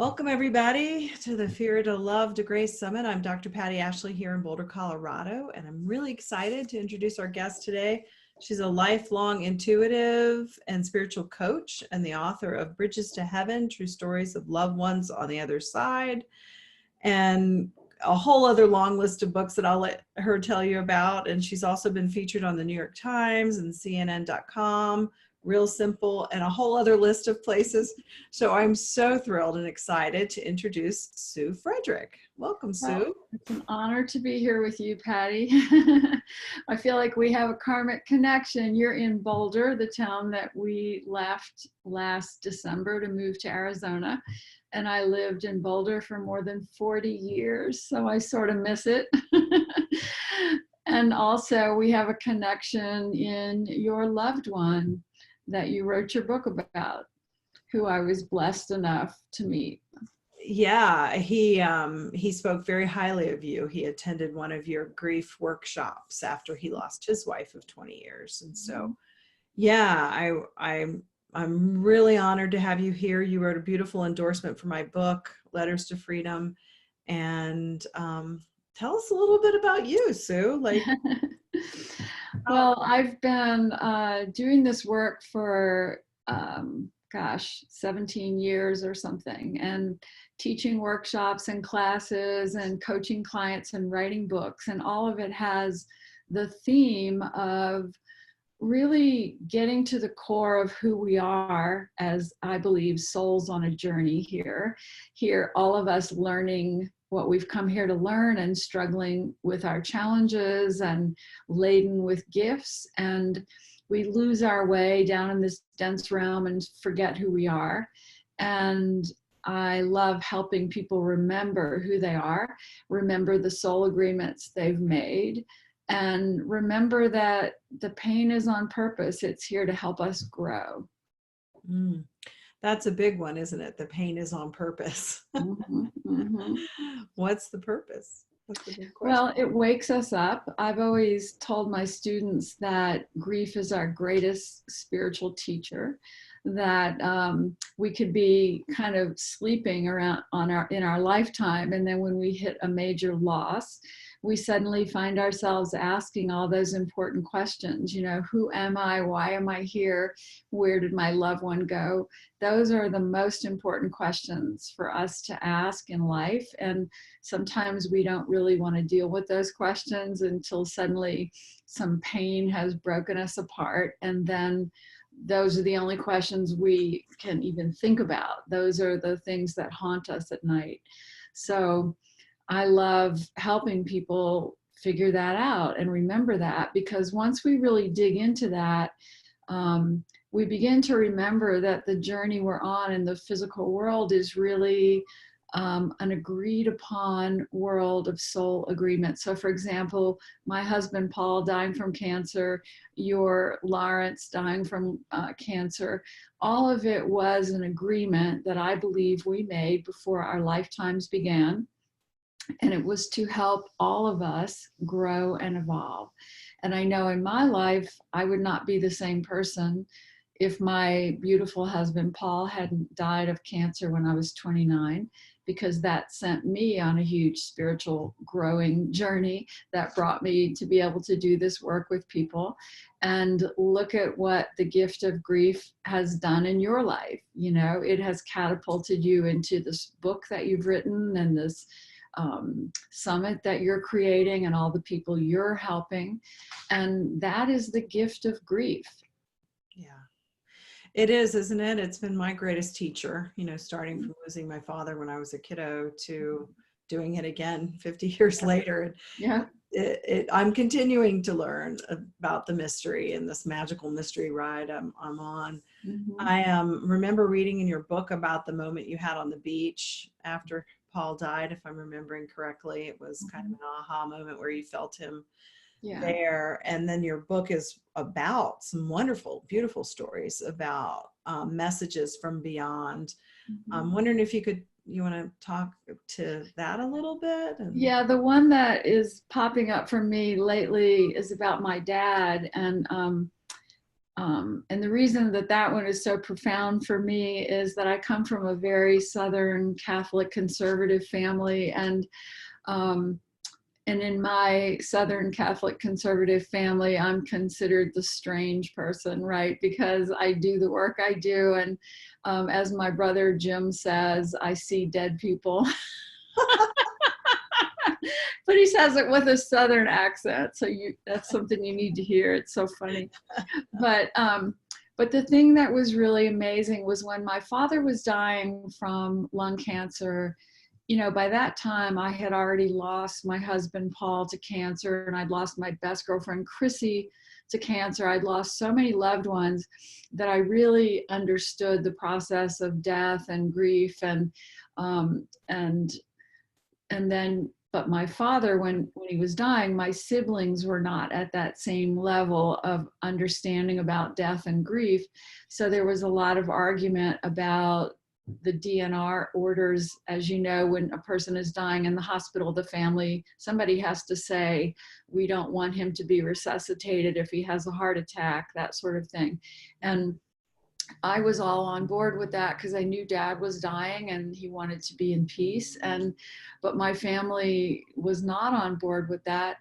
Welcome everybody to the Fear to Love to Grace Summit. I'm Dr. Patti Ashley here in Boulder, Colorado, and I'm really excited to introduce our guest today. She's a lifelong intuitive and spiritual coach and the author of Bridges to Heaven, True Stories of Loved Ones on the Other Side, and a whole other long list of books that I'll let her tell you about. And she's also been featured on the New York Times and CNN.com, Real Simple, and a whole other list of places. So I'm so thrilled and excited to introduce Sue Fredrick. Welcome, Sue. Well, it's an honor to be here with you, Patti. I feel like we have a karmic connection. You're in Boulder, the town that we left last December to move to Arizona. And I lived in Boulder for more than 40 years, so I sort of miss it. And also we have a connection in your loved one that you wrote your book about, who I was blessed enough to meet. Yeah, he spoke very highly of you. He attended one of your grief workshops after he lost his wife of 20 years. And so, yeah, I'm really honored to have you here. You wrote a beautiful endorsement for my book, Letters to Freedom. And tell us a little bit about you, Sue. Well, I've been doing this work for, 17 years or something, and teaching workshops and classes and coaching clients and writing books. And all of it has the theme of really getting to the core of who we are as, I believe, souls on a journey here. Here, all of us learning what we've come here to learn and struggling with our challenges and laden with gifts. And we lose our way down in this dense realm and forget who we are. And I love helping people remember who they are, remember the soul agreements they've made, and remember that the pain is on purpose. It's here to help us grow. That's a big one, isn't it? The pain is on purpose. What's the purpose? That's a big question. Well, it wakes us up. I've always told my students that grief is our greatest spiritual teacher, that we could be kind of sleeping around in our lifetime, and then when we hit a major loss, we suddenly find ourselves asking all those important questions. You know, who am I? Why am I here? Where did my loved one go? Those are the most important questions for us to ask in life. And sometimes we don't really want to deal with those questions until suddenly some pain has broken us apart. And then those are the only questions we can even think about. Those are the things that haunt us at night. So I love helping people figure that out and remember that, because once we really dig into that, we begin to remember that the journey we're on in the physical world is really an agreed upon world of soul agreement. So for example, my husband, Paul, dying from cancer, your Lawrence dying from cancer, all of it was an agreement that I believe we made before our lifetimes began. And it was to help all of us grow and evolve. And I know in my life, I would not be the same person if my beautiful husband, Paul, hadn't died of cancer when I was 29, because that sent me on a huge spiritual growing journey that brought me to be able to do this work with people. And look at what the gift of grief has done in your life. You know, it has catapulted you into this book that you've written and this summit that you're creating and all the people you're helping. And that is the gift of grief. Yeah, it is, isn't it? It's been my greatest teacher, you know, starting from losing my father when I was a kiddo to doing it again 50 years later. Yeah. I'm continuing to learn about the mystery and this magical mystery ride I'm on. I remember reading in your book about the moment you had on the beach after Paul died, if I'm remembering correctly. It was kind of an aha moment where you felt him there. And then your book is about some wonderful, beautiful stories about messages from beyond. I'm wondering if you want to talk to that a little bit? Yeah, the one that is popping up for me lately is about my dad. And And the reason that that one is so profound for me is that I come from a very Southern Catholic conservative family, and in my Southern Catholic conservative family, I'm considered the strange person, right? Because I do the work I do. And as my brother Jim says, I see dead people. But he says it with a Southern accent. So that's something you need to hear. It's so funny. But the thing that was really amazing was when my father was dying from lung cancer. You know, by that time I had already lost my husband, Paul, to cancer, and I'd lost my best girlfriend, Chrissy, to cancer. I'd lost so many loved ones that I really understood the process of death and grief um, and then, but my father, when he was dying, my siblings were not at that same level of understanding about death and grief. So there was a lot of argument about the DNR orders. As you know, when a person is dying in the hospital, the family, somebody has to say, we don't want him to be resuscitated if he has a heart attack, that sort of thing. And I was all on board with that because I knew Dad was dying and he wanted to be in peace. But my family was not on board with that.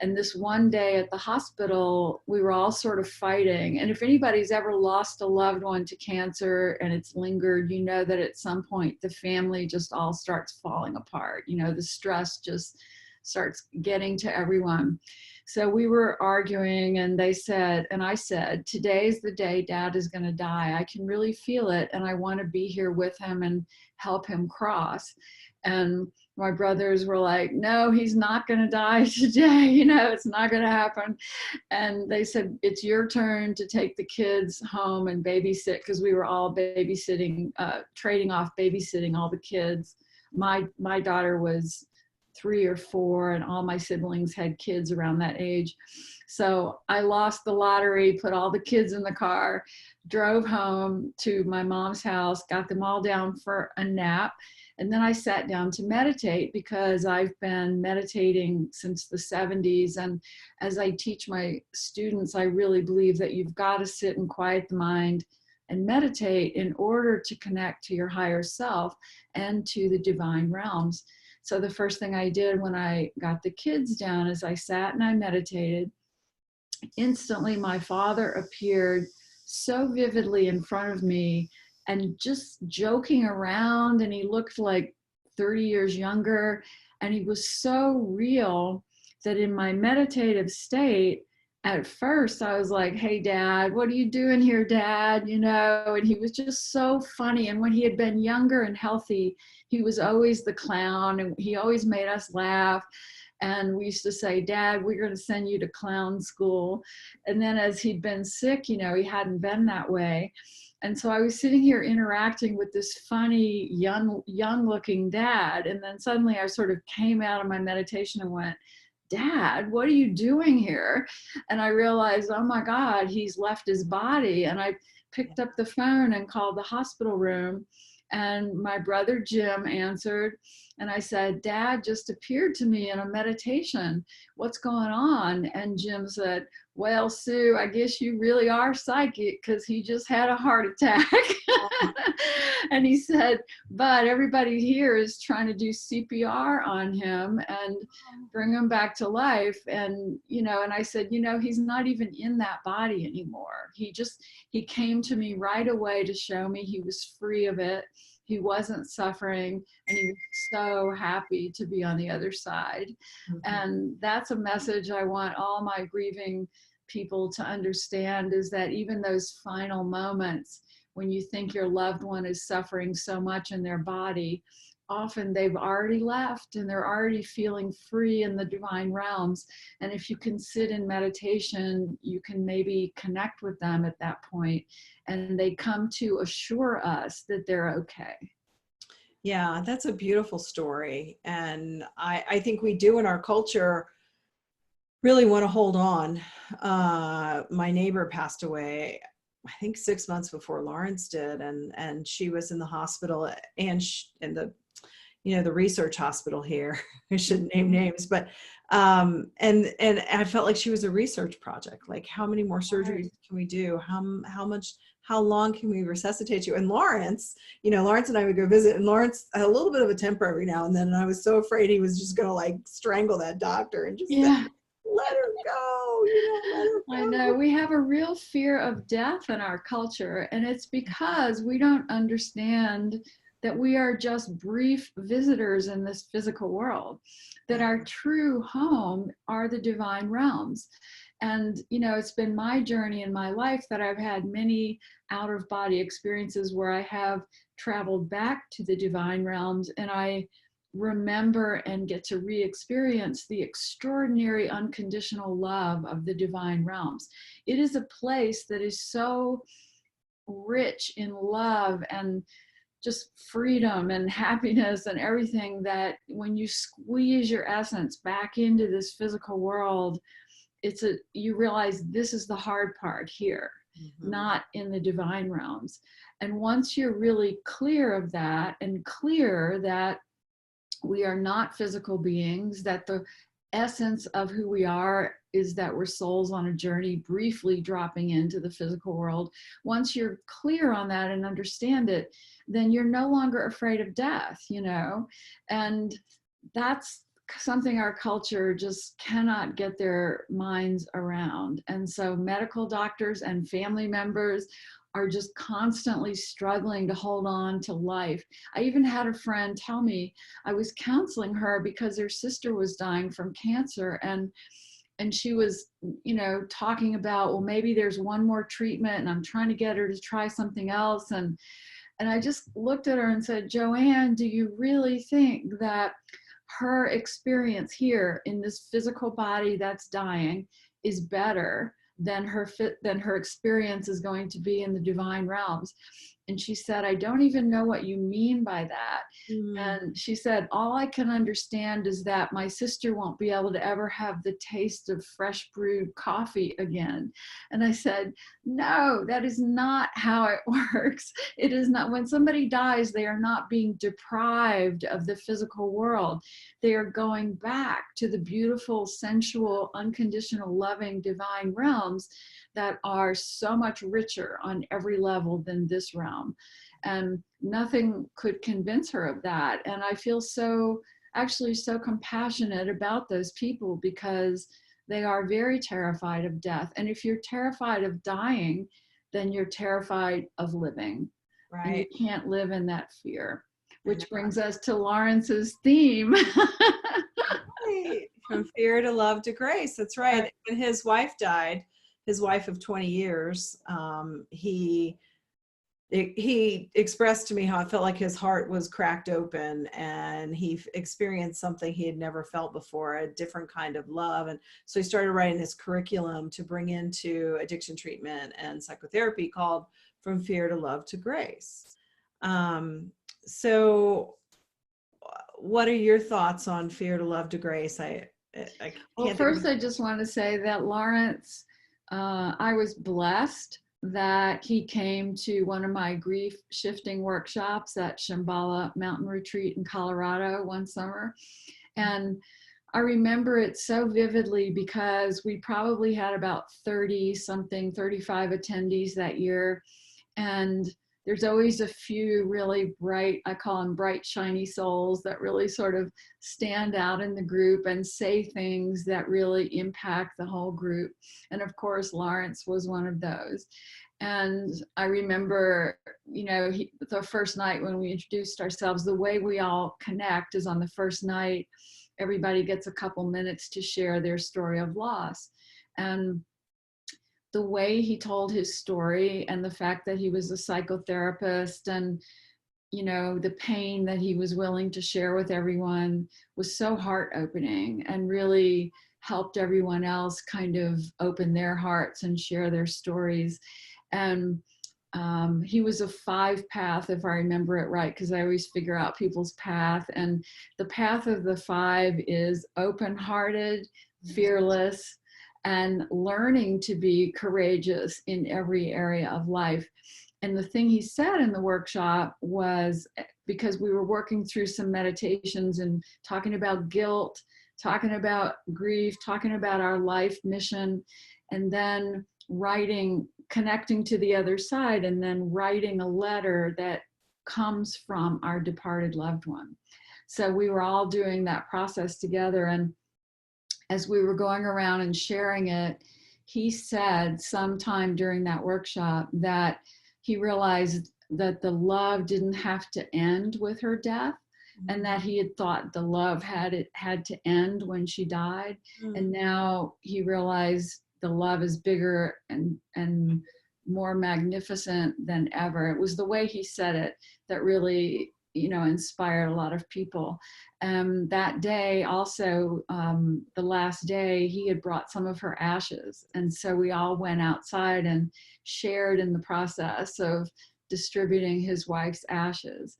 And this one day at the hospital, we were all sort of fighting. And if anybody's ever lost a loved one to cancer and it's lingered, you know that at some point the family just all starts falling apart. You know, the stress just starts getting to everyone. So we were arguing, and they said, and I said, today's the day Dad is going to die. I can really feel it, and I want to be here with him and help him cross. And my brothers were like, no, he's not going to die today. You know, it's not going to happen. And they said, it's your turn to take the kids home and babysit, because we were all babysitting, trading off babysitting all the kids. My daughter was 3 or 4, and all my siblings had kids around that age. So I lost the lottery, put all the kids in the car, drove home to my mom's house, got them all down for a nap. And then I sat down to meditate, because I've been meditating since the 70s. And as I teach my students, I really believe that you've got to sit and quiet the mind and meditate in order to connect to your higher self and to the divine realms. So the first thing I did when I got the kids down is I sat and I meditated. Instantly, my father appeared so vividly in front of me and just joking around. And he looked like 30 years younger. And he was so real that in my meditative state, at first I was like, hey, Dad, what are you doing here, Dad? You know, and he was just so funny. And when he had been younger and healthy, he was always the clown, and he always made us laugh. And we used to say, Dad, we're going to send you to clown school. And then as he'd been sick, you know, he hadn't been that way. And so I was sitting here interacting with this funny, young looking dad. And then suddenly I sort of came out of my meditation and went, Dad, what are you doing here? And I realized, oh my God, he's left his body. And I picked up the phone and called the hospital room. And my brother Jim answered. And I said, Dad just appeared to me in a meditation. What's going on? And Jim said, well, Sue, I guess you really are psychic, because he just had a heart attack. And he said, but everybody here is trying to do CPR on him and bring him back to life. And, you know, and I said, you know, he's not even in that body anymore. He came to me right away to show me he was free of it. He wasn't suffering, and he was so happy to be on the other side. Mm-hmm. And that's a message I want all my grieving people to understand, is that even those final moments when you think your loved one is suffering so much in their body, often they've already left and they're already feeling free in the divine realms. And if you can sit in meditation, you can maybe connect with them at that point, and they come to assure us that they're okay. Yeah, that's a beautiful story. And I think we do in our culture really want to hold on. My neighbor passed away, I think 6 months before Lawrence did, and she was in the hospital, and in the, you know, the research hospital here. I shouldn't name names, but And I felt like she was a research project. Like, how many more surgeries can we do? How long can we resuscitate you? And Lawrence, Lawrence and I would go visit, and Lawrence had a little bit of a temper every now and then. And I was so afraid he was just going to like strangle that doctor and just say, Yeah. let her go, let her I go. know we have a real fear of death in our culture, and it's because we don't understand that we are just brief visitors in this physical world, that our true home are the divine realms. And, it's been my journey in my life that I've had many out of body experiences where I have traveled back to the divine realms, and I remember and get to re-experience the extraordinary unconditional love of the divine realms. It is a place that is so rich in love and just freedom and happiness and everything, that when you squeeze your essence back into this physical world, you realize this is the hard part here, not in the divine realms. And once you're really clear of that, and clear that we are not physical beings, that the essence of who we are is that we're souls on a journey, briefly dropping into the physical world. Once you're clear on that and understand it, then you're no longer afraid of death, and that's something our culture just cannot get their minds around. And so medical doctors and family members are just constantly struggling to hold on to life. I even had a friend tell me, I was counseling her because her sister was dying from cancer, and she was, talking about, well, maybe there's one more treatment, and I'm trying to get her to try something else. And I just looked at her and said, Joanne, do you really think that her experience here in this physical body that's dying is better than her experience is going to be in the divine realms? And she said, I don't even know what you mean by that. And she said, all I can understand is that my sister won't be able to ever have the taste of fresh brewed coffee again. And I said, no, that is not how it works. It is not. When somebody dies, they are not being deprived of the physical world. They are going back to the beautiful, sensual, unconditional, loving, divine realms that are so much richer on every level than this realm. And nothing could convince her of that. And I feel so compassionate about those people, because they are very terrified of death. And if you're terrified of dying, then you're terrified of living. Right. And you can't live in that fear, which brings us to Lawrence's theme. Right. From fear to love to grace. That's right. When his wife died, his wife of 20 years, he expressed to me how it felt like his heart was cracked open, and he experienced something he had never felt before, a different kind of love. And so he started writing this curriculum to bring into addiction treatment and psychotherapy called From Fear to Love to Grace. So what are your thoughts on fear to love to grace? Well, first, I just want to say that Lawrence, I was blessed that he came to one of my grief shifting workshops at Shambhala Mountain Retreat in Colorado one summer. And I remember it so vividly because we probably had about 35 attendees that year. And there's always a few really bright, I call them bright, shiny souls, that really sort of stand out in the group and say things that really impact the whole group. And of course, Lawrence was one of those. And I remember, the first night when we introduced ourselves, the way we all connect is on the first night, everybody gets a couple minutes to share their story of loss. And the way he told his story, and the fact that he was a psychotherapist, and the pain that he was willing to share with everyone, was so heart-opening, and really helped everyone else kind of open their hearts and share their stories. And he was a 5 path, if I remember it right, because I always figure out people's path. And the path of the 5 is open-hearted, fearless, and learning to be courageous in every area of life. And the thing he said in the workshop was, because we were working through some meditations and talking about guilt, talking about grief, talking about our life mission, and then writing, connecting to the other side, and then writing a letter that comes from our departed loved one. So we were all doing that process together. And as we were going around and sharing it, he said sometime during that workshop that he realized that the love didn't have to end with her death, and that he had thought the love had to end when she died. And now he realized the love is bigger and more magnificent than ever. It was the way he said it that really, inspired a lot of people. That day also, the last day, he had brought some of her ashes. And so we all went outside and shared in the process of distributing his wife's ashes.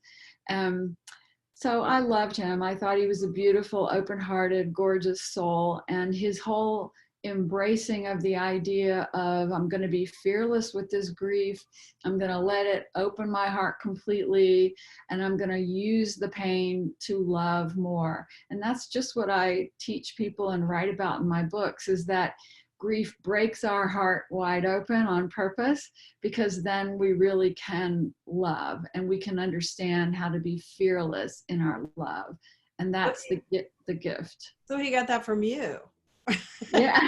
So I loved him. I thought he was a beautiful, open-hearted, gorgeous soul. And his whole embracing of the idea of, I'm going to be fearless with this grief. I'm going to let it open my heart completely, and I'm going to use the pain to love more. And that's just what I teach people and write about in my books, is that grief breaks our heart wide open on purpose, because then we really can love, and we can understand how to be fearless in our love. And that's the gift. So he got that from you. Yeah.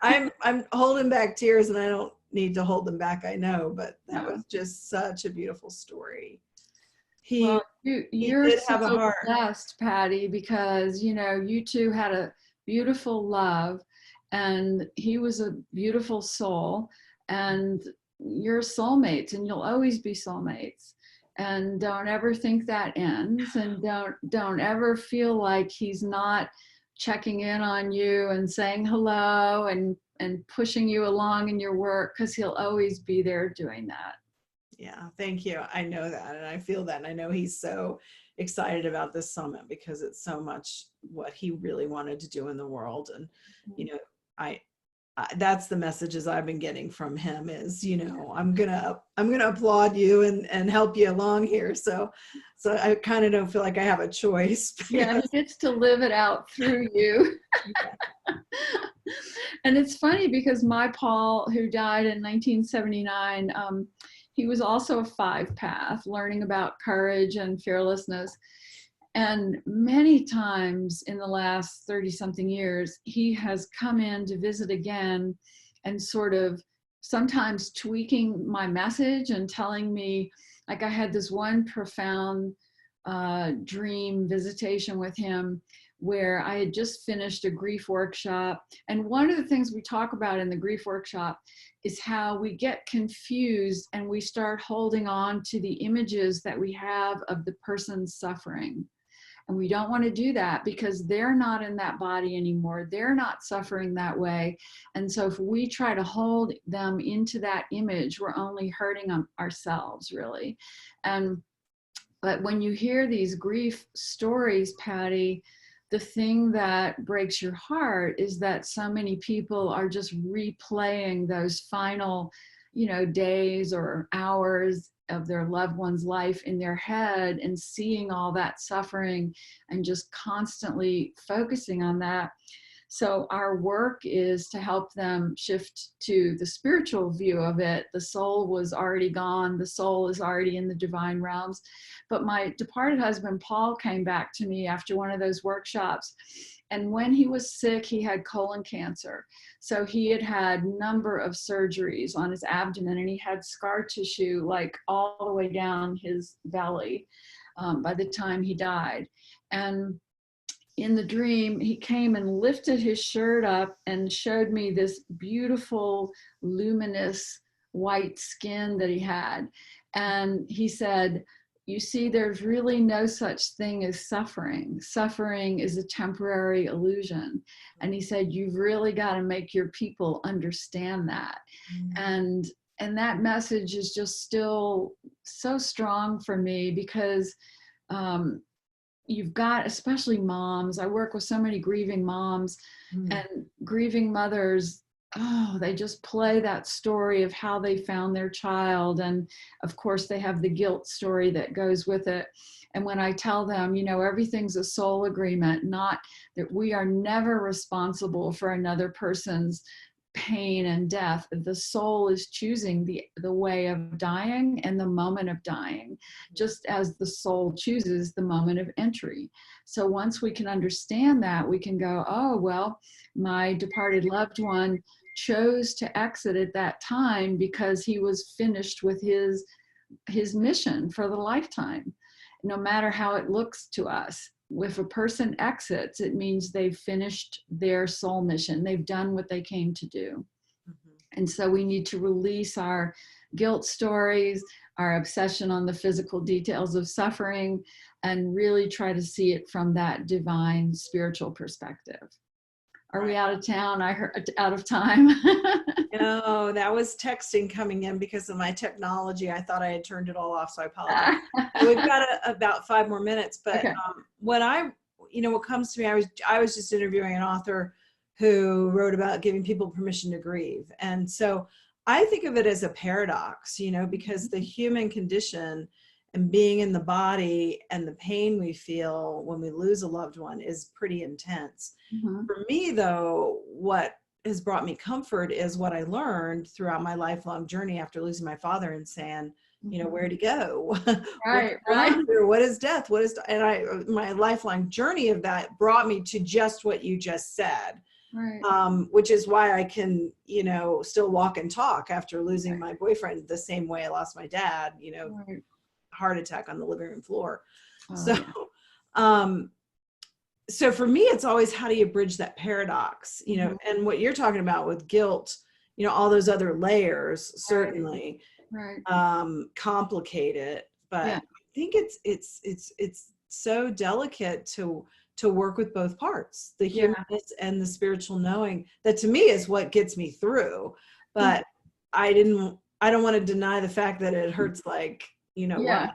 I'm holding back tears, and I don't need to hold them back, I know, but that was just such a beautiful story. You're did have a so heart. blessed, Patti, because you two had a beautiful love, and he was a beautiful soul, and you're soulmates, and you'll always be soulmates. And don't ever think that ends, and don't ever feel like he's not checking in on you and saying hello and pushing you along in your work, because he'll always be there doing that. Yeah, thank you. I know that, and I feel that, and I know he's so excited about this summit because it's so much what he really wanted to do in the world. And I that's the messages I've been getting from him is, I'm gonna applaud you and help you along here. So I kind of don't feel like I have a choice. Yeah, he gets to live it out through you. And it's funny because my Paul, who died in 1979, he was also a 5-path, learning about courage and fearlessness. And many times in the last 30-something years, he has come in to visit again and sort of sometimes tweaking my message and telling me, like, I had this one profound dream visitation with him where I had just finished a grief workshop. And one of the things we talk about in the grief workshop is how we get confused and we start holding on to the images that we have of the person suffering. And we don't want to do that because they're not in that body anymore. They're not suffering that way. And so if we try to hold them into that image, we're only hurting ourselves, really. But when you hear these grief stories, Patti, the thing that breaks your heart is that so many people are just replaying those final, days or hours of their loved one's life in their head and seeing all that suffering and just constantly focusing on that. So our work is to help them shift to the spiritual view of it. The soul was already gone. The soul is already in the divine realms. But my departed husband, Paul, came back to me after one of those workshops. And when he was sick, he had colon cancer. So he had had a number of surgeries on his abdomen, and he had scar tissue like all the way down his belly by the time he died. And in the dream, he came and lifted his shirt up and showed me this beautiful, luminous white skin that he had. And he said, you see, there's really no such thing as suffering. Suffering is a temporary illusion. And he said, you've really got to make your people understand that. Mm-hmm. And that message is just still so strong for me because you've got, especially moms, I work with so many grieving moms and grieving mothers, oh, they just play that story of how they found their child. And of course, they have the guilt story that goes with it. And when I tell them, everything's a soul agreement, not that we are never responsible for another person's pain and death. The soul is choosing the way of dying and the moment of dying, just as the soul chooses the moment of entry. So once we can understand that, we can go, oh, well, my departed loved one chose to exit at that time because he was finished with his mission for the lifetime, no matter how it looks to us. If a person exits, it means they've finished their soul mission. They've done what they came to do. Mm-hmm. And so we need to release our guilt stories, our obsession on the physical details of suffering, and really try to see it from that divine spiritual perspective. Are we out of town? I heard out of time. No, that was texting coming in because of my technology. I thought I had turned it all off, so I apologize. We've got about 5 more minutes, but okay. What comes to me, I was just interviewing an author who wrote about giving people permission to grieve. And so I think of it as a paradox, because the human condition and being in the body and the pain we feel when we lose a loved one is pretty intense. Mm-hmm. For me, though, what has brought me comfort is what I learned throughout my lifelong journey after losing my father and saying, where to go? Right. What is death? My lifelong journey of that brought me to just what you just said. Right. Which is why I can, still walk and talk after losing my boyfriend the same way I lost my dad, right. Heart attack on the living room floor. So for me, it's always, how do you bridge that paradox, mm-hmm. and what you're talking about with guilt, all those other layers certainly right. Complicate it, but yeah. I think it's so delicate to work with both parts, the humanness and the spiritual knowing, that to me is what gets me through. But I don't want to deny the fact that it hurts like, what?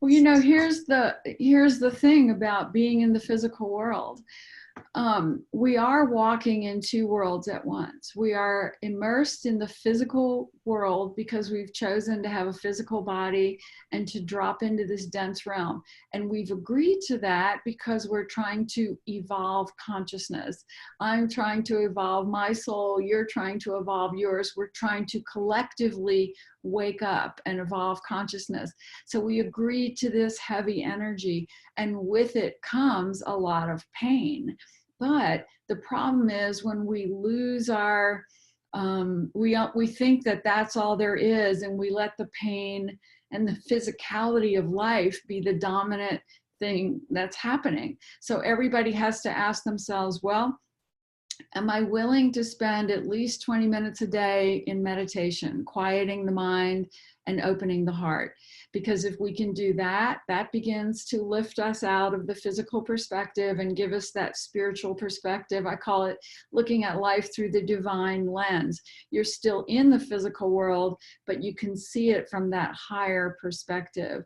Well, here's the thing about being in the physical world. We are walking in two worlds at once. We are immersed in the physical world because we've chosen to have a physical body and to drop into this dense realm. And we've agreed to that because we're trying to evolve consciousness. I'm trying to evolve my soul. You're trying to evolve yours. We're trying to collectively wake up and evolve consciousness. So we agreed to this heavy energy, and with it comes a lot of pain. But the problem is when we lose our, we think that that's all there is, and we let the pain and the physicality of life be the dominant thing that's happening. So everybody has to ask themselves, well, am I willing to spend at least 20 minutes a day in meditation, quieting the mind and opening the heart? Because if we can do that, that begins to lift us out of the physical perspective and give us that spiritual perspective. I call it looking at life through the divine lens. You're still in the physical world, but you can see it from that higher perspective.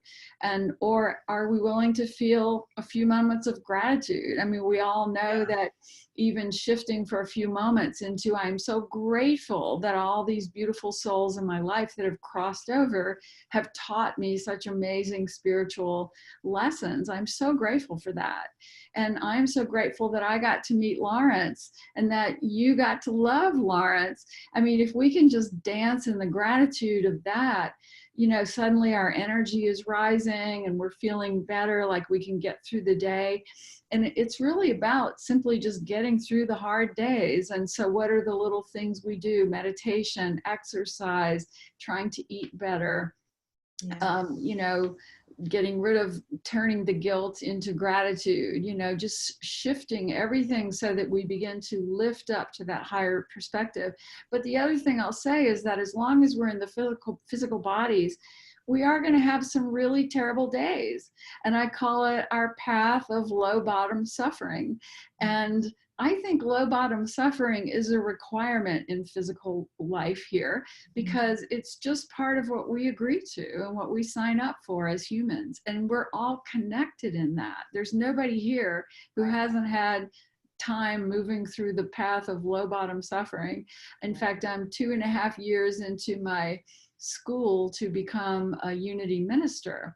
Or are we willing to feel a few moments of gratitude? I mean, we all know that even shifting for a few moments into, I'm so grateful that all these beautiful souls in my life that have crossed over have taught me such amazing spiritual lessons. I'm so grateful for that. And I'm so grateful that I got to meet Lawrence and that you got to love Lawrence. I mean, if we can just dance in the gratitude of that, suddenly our energy is rising and we're feeling better, like we can get through the day. And it's really about simply just getting through the hard days. And so what are the little things we do? Meditation, exercise, trying to eat better, getting rid of turning the guilt into gratitude, just shifting everything so that we begin to lift up to that higher perspective. But the other thing I'll say is that as long as we're in the physical bodies, we are going to have some really terrible days. And I call it our path of low bottom suffering. And I think low bottom suffering is a requirement in physical life here, because it's just part of what we agree to and what we sign up for as humans. And we're all connected in that. There's nobody here who hasn't had time moving through the path of low bottom suffering. In fact, I'm 2.5 years into my school to become a unity minister.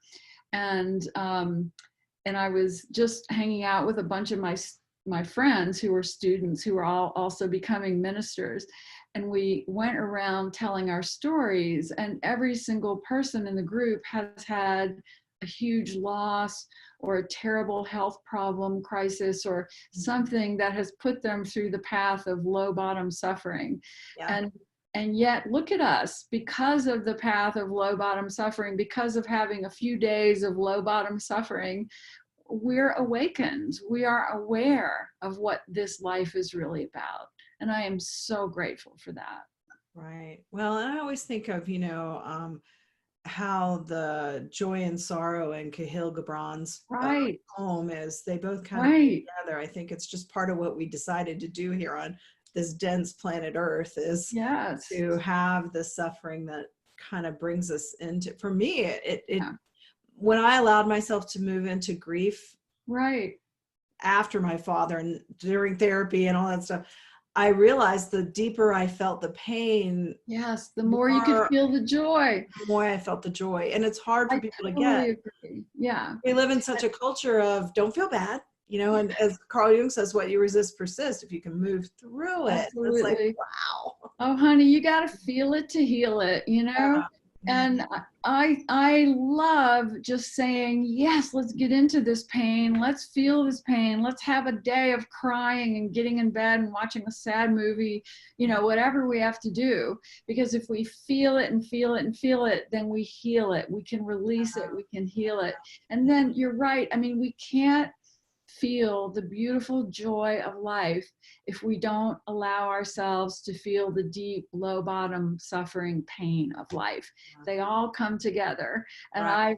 And I was just hanging out with a bunch of my friends who were students who were all also becoming ministers. And we went around telling our stories, and every single person in the group has had a huge loss or a terrible health problem, crisis, or something that has put them through the path of low bottom suffering. Yeah. And yet, look at us, because of the path of low bottom suffering, because of having a few days of low bottom suffering, we're awakened. We are aware of what this life is really about. And I am so grateful for that. Right. Well, and I always think of, how the joy and sorrow in Cahill Gibran's Right. poem is, they both kind of Right. come together. I think it's just part of what we decided to do here on this dense planet Earth, is Yes. to have the suffering that kind of brings us into, for me, Yeah. when I allowed myself to move into grief Right. after my father and during therapy and all that stuff, I realized the deeper I felt the pain, Yes. The more you could feel the joy. the more I felt the joy. And it's hard for I people to get. totally agree. Yeah. We live in such a culture of don't feel bad, and as Carl Jung says, what you resist persists. If you can move through it, it's like, Absolutely. wow. Oh, honey, you got to feel it to heal it, you know? Yeah. And I love just saying, yes, let's get into this pain. Let's feel this pain. Let's have a day of crying and getting in bed and watching a sad movie, whatever we have to do. Because if we feel it and feel it and feel it, then we heal it. We can release it. We can heal it. And then you're right. I mean, we can't feel the beautiful joy of life if we don't allow ourselves to feel the deep low bottom suffering pain of life. They all come together, and Right.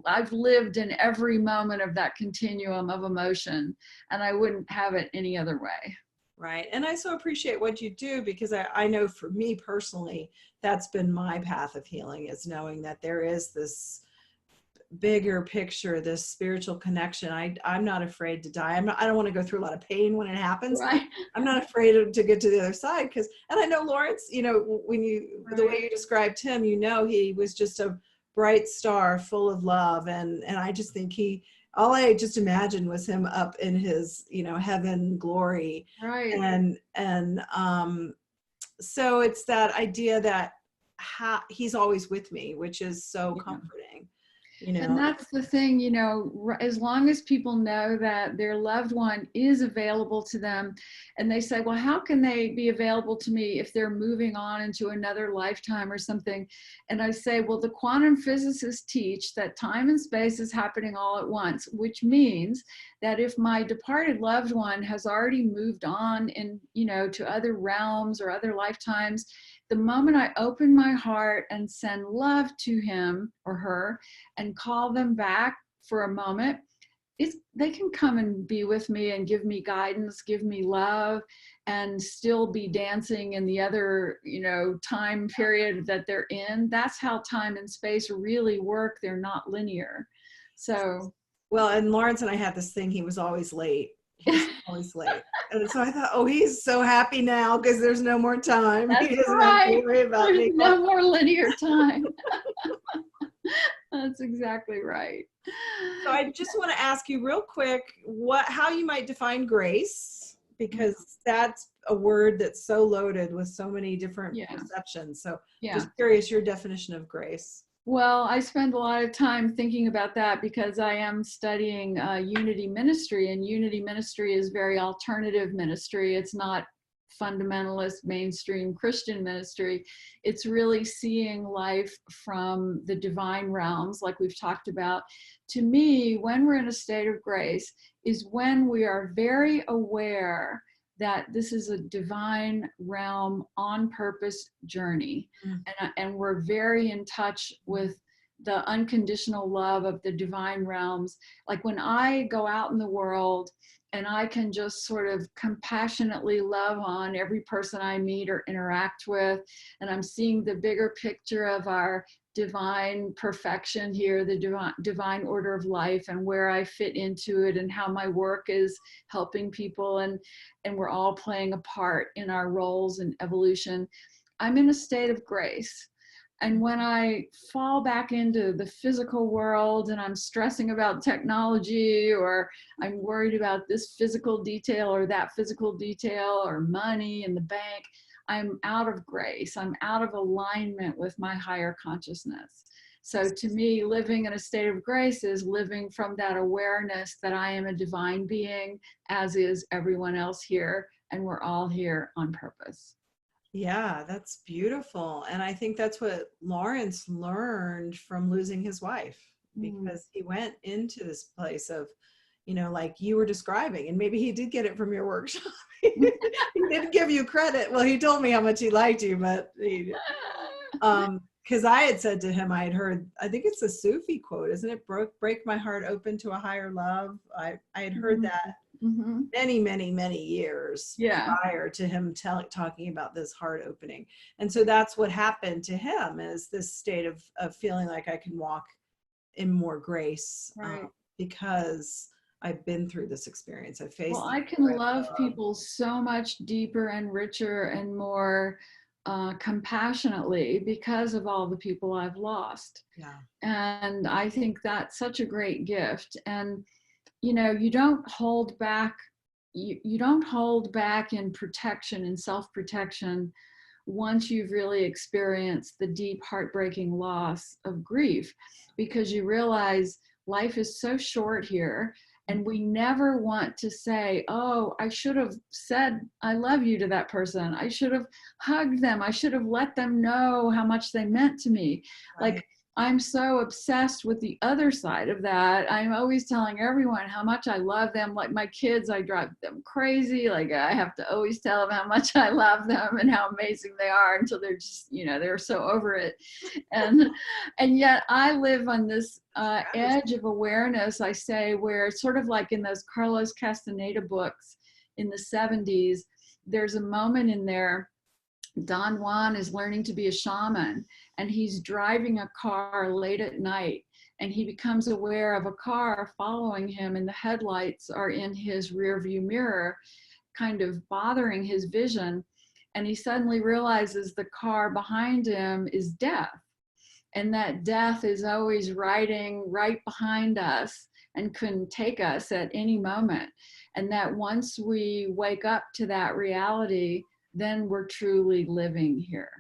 I've lived in every moment of that continuum of emotion, and I wouldn't have it any other way. Right. And I so appreciate what you do, because I know for me personally, that's been my path of healing, is knowing that there is this bigger picture, this spiritual connection. I'm not afraid to die. I don't want to go through a lot of pain when it happens. Right. I'm not afraid to get to the other side, and I know Lawrence, when the way you described him, he was just a bright star full of love. And I just think all I just imagined was him up in his, heaven glory. Right. And so it's that idea that he's always with me, which is so comforting. And that's the thing, as long as people know that their loved one is available to them, and they say, well, how can they be available to me if they're moving on into another lifetime or something? And I say, well, the quantum physicists teach that time and space is happening all at once, which means that if my departed loved one has already moved on to other realms or other lifetimes, the moment I open my heart and send love to him or her and call them back for a moment, they can come and be with me and give me guidance, give me love, and still be dancing in the other, time period that they're in. That's how time and space really work. They're not linear. So. Well, and Lawrence and I had this thing, he was always late. He's always late. And so I thought, oh, he's so happy now because there's no more time. That's he doesn't right. have to worry about There's me. no more linear time. That's exactly right. So I just want to ask you real quick how you might define grace, because that's a word that's so loaded with so many different perceptions. So just curious, your definition of grace. Well, I spend a lot of time thinking about that because I am studying unity ministry, and unity ministry is very alternative ministry. It's not fundamentalist mainstream Christian ministry. It's really seeing life from the divine realms, like we've talked about. To me, when we're in a state of grace is when we are very aware that this is a divine realm on purpose journey. And we're very in touch with the unconditional love of the divine realms. Like when I go out in the world and I can just sort of compassionately love on every person I meet or interact with, and I'm seeing the bigger picture of our divine perfection here, the divine order of life, and where I fit into it, and how my work is helping people, and we're all playing a part in our roles and evolution. I'm in a state of grace. And when I fall back into the physical world and I'm stressing about technology, or I'm worried about this physical detail or that physical detail, or money in the bank, I'm out of grace. I'm out of alignment with my higher consciousness. So to me, living in a state of grace is living from that awareness that I am a divine being, as is everyone else here, and we're all here on purpose. Yeah, that's beautiful. And I think that's what Lawrence learned from losing his wife, because he went into this place of, you know, like you were describing, and maybe he did get it from your workshop. He didn't give you credit. Well, he told me how much he liked you, but he, because I had said to him, I had heard, I think it's a Sufi quote, isn't it? Break my heart open to a higher love. I had heard that many years prior to him talking about this heart opening. And so that's what happened to him, is this state of feeling like I can walk in more grace, because I've been through this experience. I faced. Well, I can love people so much deeper and richer and more compassionately because of all the people I've lost. Yeah. And I think that's such a great gift. And you know, you don't hold back. You don't hold back in protection and self-protection once you've really experienced the deep, heartbreaking loss of grief, because you realize life is so short here. And we never want to say, oh, I should have said I love you to that person. I should have hugged them. I should have let them know how much they meant to me. Right. Like, I'm so obsessed with the other side of that. I'm always telling everyone how much I love them. Like my kids, I drive them crazy. Like I have to always tell them how much I love them and how amazing they are, until they're just, you know, they're so over it. And yet I live on this edge of awareness, I say, where it's sort of like in those Carlos Castaneda books in the 70s, there's a moment in there, Don Juan is learning to be a shaman, and he's driving a car late at night, and he becomes aware of a car following him, and the headlights are in his rear view mirror, kind of bothering his vision. And he suddenly realizes the car behind him is death, and that death is always riding right behind us and couldn't take us at any moment. And that once we wake up to that reality, then we're truly living here.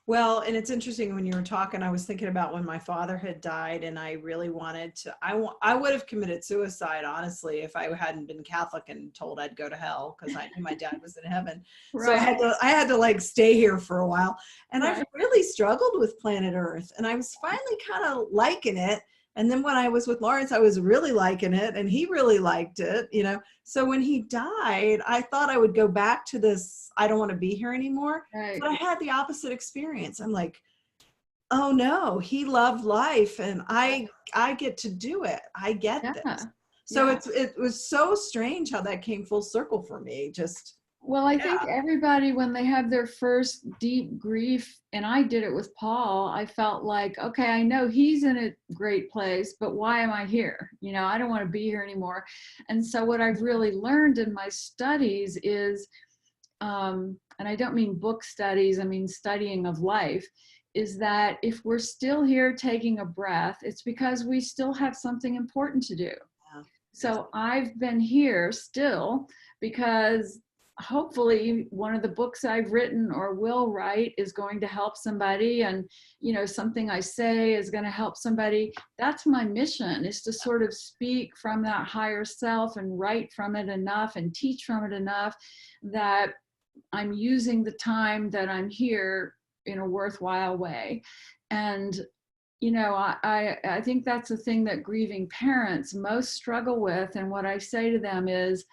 Well, and it's interesting, when you were talking, I was thinking about when my father had died, and I really wanted to, I would have committed suicide, honestly, if I hadn't been Catholic and told I'd go to hell, because I knew my dad was in heaven. So I had to like stay here for a while. And I've really struggled with planet Earth, and I was finally kind of liking it. And then when I was with Lawrence, I was really liking it, and he really liked it, you know. So when he died, I thought I would go back to this, I don't want to be here anymore. But I had the opposite experience. I'm like, oh no, he loved life, and I get to do it. I get this. So it was so strange how that came full circle for me. Well, I think everybody, when they have their first deep grief, and I did it with Paul, I felt like, okay, I know he's in a great place, but why am I here? You know, I don't want to be here anymore. And so what I've really learned in my studies is, and I don't mean book studies, I mean studying of life, is that if we're still here taking a breath, it's because we still have something important to do. So I've been here still because hopefully one of the books I've written or will write is going to help somebody, and you know, something I say is going to help somebody. That's my mission, is to sort of speak from that higher self and write from it enough and teach from it enough that I'm using the time that I'm here in a worthwhile way. And you know, I think that's the thing that grieving parents most struggle with. And what I say to them is,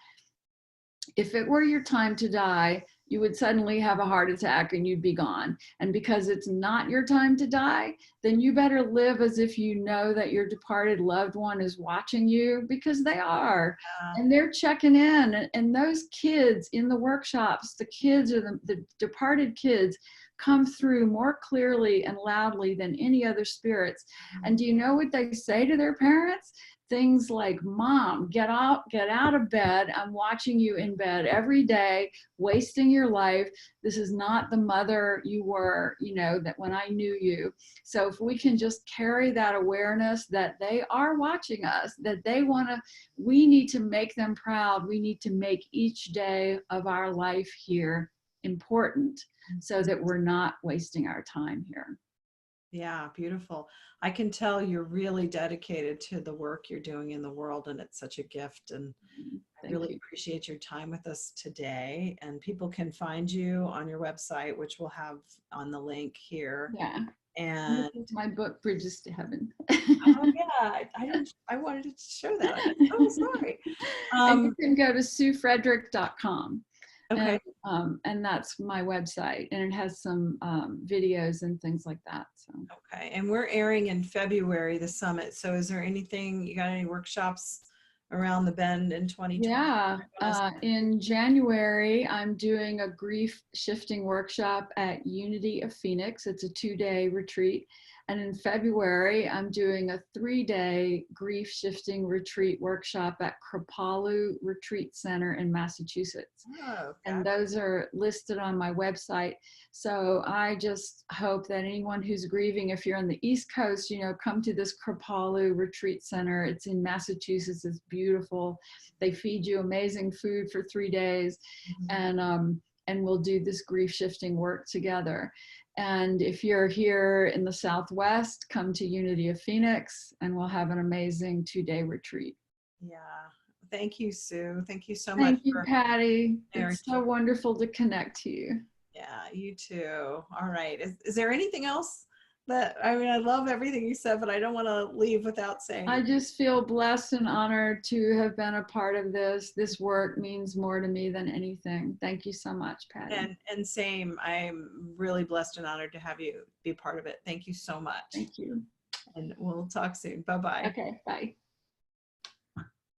if it were your time to die, you would suddenly have a heart attack and you'd be gone. And because it's not your time to die, then you better live as if you know that your departed loved one is watching you, because they are. And they're checking in. And those kids in the workshops, the kids, or the departed kids, come through more clearly and loudly than any other spirits. And do you know what they say to their parents? Things like, Mom, get out of bed. I'm watching you in bed every day, wasting your life. This is not the mother you were, that when I knew you. So if we can just carry that awareness that they are watching us, that we need to make them proud. We need to make each day of our life here important so that we're not wasting our time here. Yeah, beautiful. I can tell you're really dedicated to the work you're doing in the world, and it's such a gift. And I really appreciate your time with us today. And people can find you on your website, which we'll have on the link here. Yeah. And my book, Bridges to Heaven. Oh yeah, I wanted to show that. Oh, sorry. And you can go to SueFredrick.com. Okay. And that's my website, and it has some videos and things like that. So. Okay, and we're airing in February, the summit. So is there anything, you got any workshops around the bend in 2020? Yeah, in January, I'm doing a grief shifting workshop at Unity of Phoenix. It's a 2-day retreat. And in February, I'm doing a 3-day grief shifting retreat workshop at Kripalu Retreat Center in Massachusetts. Oh, and those are listed on my website. So I just hope that anyone who's grieving, if you're on the East Coast, come to this Kripalu Retreat Center. It's in Massachusetts. It's beautiful. They feed you amazing food for 3 days. And we'll do this grief shifting work together. And if you're here in the Southwest, come to Unity of Phoenix, and we'll have an amazing 2-day retreat. Yeah. Thank you, Sue. Thank you so much. Thank you, Patty. It's so wonderful to connect to you. Yeah, you too. All right. Is there anything else I love everything you said, but I don't want to leave without saying. I just feel blessed and honored to have been a part of this. This work means more to me than anything. Thank you so much, Patty. And same, I'm really blessed and honored to have you be part of it. Thank you so much. Thank you. And we'll talk soon. Bye-bye. Okay, bye.